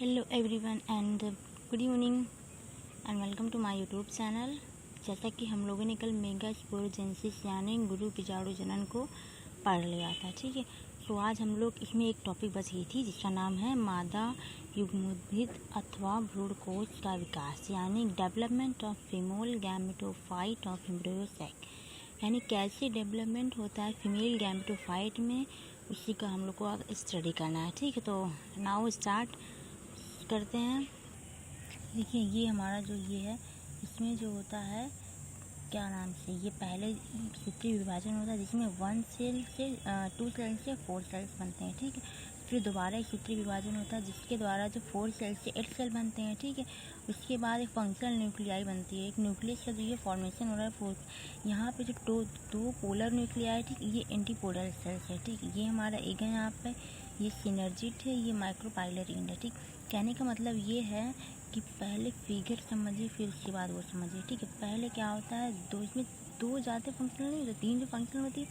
Hello everyone and good evening and welcome to my YouTube channel. जैसा कि हम लोगों ने कल मेगा स्पोरोजेनेसिस यानी गुरु बीजाणु जनन को पढ़ लिया था, ठीक है। तो आज हम लोग इसमें एक टॉपिक बच गई थी जिसका नाम है मादा युग्मोद्भिद अथवा भ्रूणकोश का विकास यानी development of female gametophyte of embryo sac, यानी कैसे डेवलपमेंट होता है फीमेल गैमेटोफाइट में, उसी का हम लोग को स्टडी करना है, ठीक है। तो नाउ स्टार्ट करते हैं। देखिए ये हमारा जो ये है, इसमें जो होता है क्या नाम से, ये पहले सूत्रीय विभाजन होता है जिसमें 1 सेल से 2 सेल से 4 सेल्स बनते हैं, ठीक है। फिर दोबारा एक सूत्रीय विभाजन होता है जिसके द्वारा जो 4 सेल से 8 सेल बनते हैं, ठीक है। उसके बाद एक फंक्शनल न्यूक्लियाई बनती है, एक न्यूक्लियस का जो ये फॉर्मेशन हो रहा है यहाँ पे जो दो पोलर न्यूक्लियाई, ठीक, ये एंटीपोलर सेल्स है, ठीक। ये हमारा एक है यहाँ पे, ये सिनर्जिड है, ये माइक्रोपाइलर एंड है, ठीक। कहने का मतलब ये है कि पहले फिगर समझिए फिर उसके बाद वो समझिए, ठीक है। पहले क्या होता है, इसमें दो ज़्यादा फंक्शनल नहीं होते, 3 जो फंक्शनल होती है,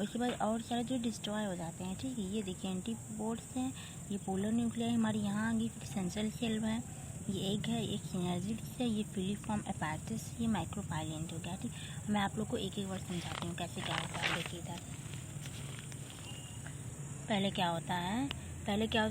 उसके बाद और सारे जो डिस्ट्रॉय हो जाते हैं, ठीक है। ये देखिए एंटीपोड्स हैं, ये पोलर न्यूक्लियाई हमारी यहाँ आगे, फिर सेंट्रल सेल है, ये एक है, एक सिनर्जिड है, ये फिलीफॉर्म एपैरेटस, ये माइक्रोपाइलेंट हो गया, ठीक। मैं आप लोग को एक एक बार समझाती हूँ कैसे क्या होता है। देखिए इधर पहले क्या होता है,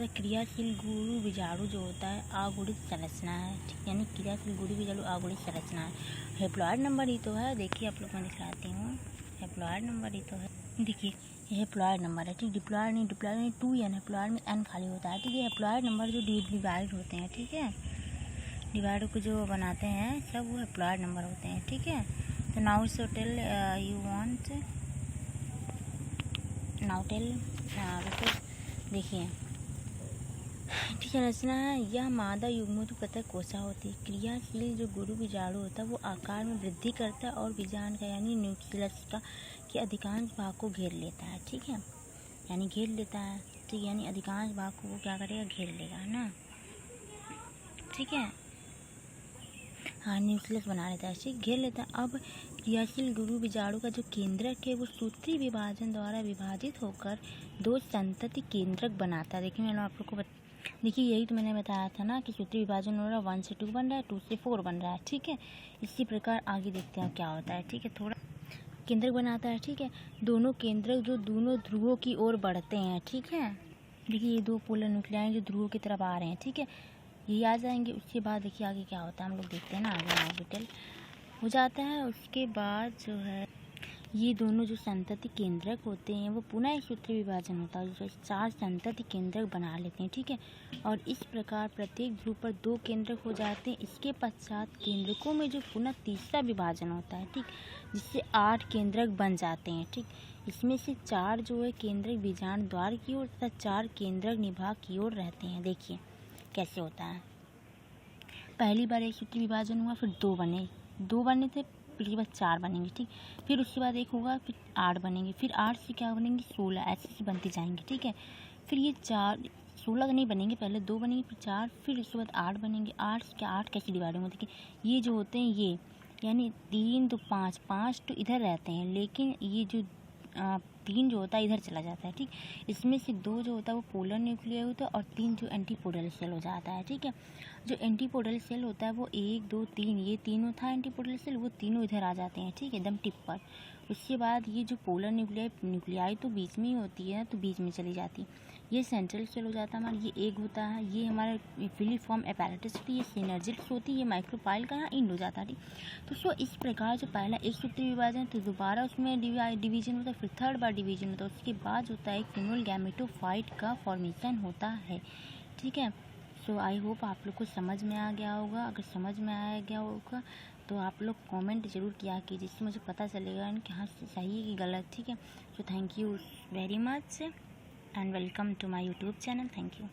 क्रियाशील गुरु बीजाणु जो होता है आगुणित संरचना है, ठीक, यानी क्रियाशील गुरु बीजाणु आगुणित संरचना है। हेप्लॉइड नंबर ही तो है, देखिए आप लोग मैं दिखलाती हूँ, हेप्लॉइड नंबर ही तो है। देखिए ये हेप्लॉइड नंबर है, ठीक। डिप्लॉइड नहीं 2 एन, हेप्लॉइड में एन खाली होता है, ठीक है। हेप्लॉइड नंबर जो डिवाइड होते हैं, ठीक है, डिवाइड को जो बनाते हैं सब वो हेप्लॉइड नंबर होते हैं, ठीक है। तो now so tell you want now tell देखिए ठीक है, रचना है। यह मादा युग्मों पृथक कोशा होती है। क्रियाशील जो गुरु बीजाणु होता है वो आकार में वृद्धि करता है और बीजांड का यानी न्यूक्लियस का के अधिकांश भाग को घेर लेता है, ठीक है, यानी घेर लेता है, ठीक, यानी अधिकांश भाग को वो क्या करेगा, घेर लेगा ना, ठीक है। हाँ न्यूक्लियस बना लेता है, ठीक, घेर लेता है। अब क्रियाशील गुरु बीजाणु का जो केंद्रक है वो सूत्रीय विभाजन द्वारा विभाजित होकर 2 संतति केंद्रक बनाता है। देखिए मैंने आप लोग को देखिए यही तो मैंने बताया था ना कि सूत्रीय विभाजन हो रहा है, 1 से 2 बन रहा है, 2 से 4 बन रहा है, ठीक है। इसी प्रकार आगे देखते हैं क्या होता है, ठीक है। थोड़ा केंद्रक बनाता है, ठीक है। दोनों केंद्रक जो दोनों ध्रुवों की ओर बढ़ते हैं, ठीक है। देखिए ये 2 पोलर न्यूक्लियाई जो ध्रुवों की तरफ आ रहे हैं, ठीक है, ये आ जाएंगे। उसके बाद देखिए आगे क्या होता है, हम लोग देखते हैं ना आगे डिटेल हो जाता है। उसके बाद जो है ये दोनों जो संतति केंद्रक होते हैं वो पुनः एक सूत्रीय विभाजन होता है, जो 4 संतति केंद्रक बना लेते हैं, ठीक है। और इस प्रकार प्रत्येक ध्रुव पर 2 केंद्रक हो जाते हैं। इसके पश्चात केंद्रकों में जो पुनः तीसरा विभाजन होता है, ठीक, जिससे 8 केंद्रक बन जाते हैं, ठीक। इसमें से 4 जो है केंद्रक बीजांड द्वार की ओर तथा 4 केंद्रक निभाग की ओर रहते हैं। देखिए कैसे होता है, पहली बार एक सूत्रीय विभाजन हुआ, फिर 2 बने थे, फिर उसके बाद 4 बनेंगे, ठीक। फिर उसके बाद 1 होगा, फिर 8 बनेंगे, फिर 8 से क्या बनेंगे 16, ऐसे बनते जाएंगे, ठीक है। फिर ये 16 तो नहीं बनेंगे, पहले 2 बनेंगे, फिर 4, फिर उसके बाद 8 बनेंगे। 8 कैसे डिवाइड होंगे, देखिए ये जो होते हैं ये यानी 3 तो 5 तो इधर रहते हैं, लेकिन ये जो 3 जो होता है इधर चला जाता है, ठीक। इसमें से 2 जो होता है वो पोलर न्यूक्लियाई होता है और 3 जो एंटीपोडल सेल हो जाता है, ठीक है। जो एंटीपोडल सेल होता है वो 1 2 3 ये तीनों था एंटीपोडल सेल, वो तीनों इधर आ जाते हैं, ठीक है, एकदम टिप पर। उसके बाद ये जो पोलर न्यूक्लियाई तो बीच में ही होती है, तो बीच में चली जाती है। ये सेंट्रल सेल हो जाता है हमारा, ये एक होता है, ये हमारा फिलीफॉर्म एपैरेटस होती है, ये सिनर्जिड्स होती है, ये माइक्रोपाइल का यहाँ इंड हो जाता है, ठीक। तो सो इस प्रकार जो पहला एक सूत्रीय विभाजन तो दोबारा उसमें डिवीजन होता है, फिर 3rd बार डिवीजन होता है, उसके बाद होता है एक फीमेल गैमेटोफाइट का फॉर्मेशन होता है, ठीक है। सो आई होप आप लोग को समझ में आ गया होगा। अगर समझ में आ गया होगा तो आप लोग कमेंट ज़रूर किया कीजिए, जिससे मुझे पता चलेगा कि हाँ सही है कि गलत, ठीक है। So thank you very much and welcome to my YouTube channel, thank you.